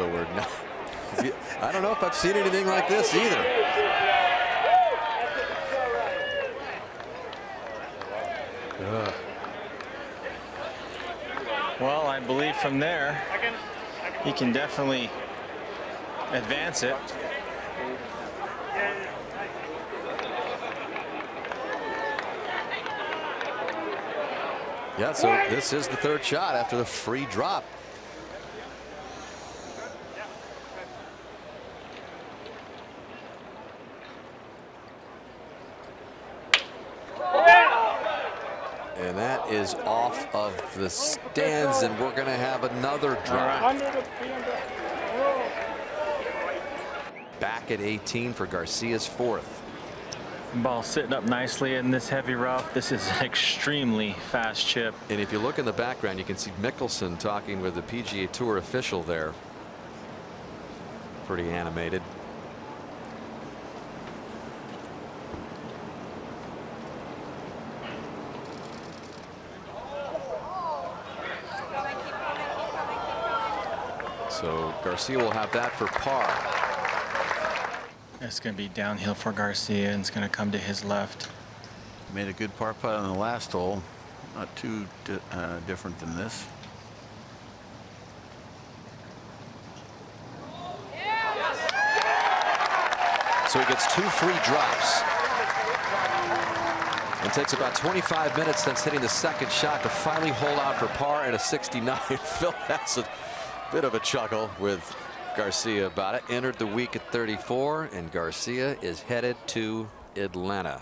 So we're not. I don't know if I've seen anything like this either. Well, I believe from there he can definitely advance it. Yeah, so this is the third shot after the free drop. And that is off of the stands, and we're going to have another drop. Back at 18 for Garcia's fourth. Ball sitting up nicely in this heavy rough. This is an extremely fast chip. And if you look in the background, you can see Mickelson talking with the PGA Tour official there. Pretty animated. So Garcia will have that for par. It's going to be downhill for Garcia, and it's going to come to his left. Made a good par putt on the last hole. Not too different than this. So he gets 2 free drops. It takes about 25 minutes since hitting the second shot to finally hold out for par at a 69. Phil has a bit of a chuckle with Garcia about it. Entered the week at 34, and Garcia is headed to Atlanta.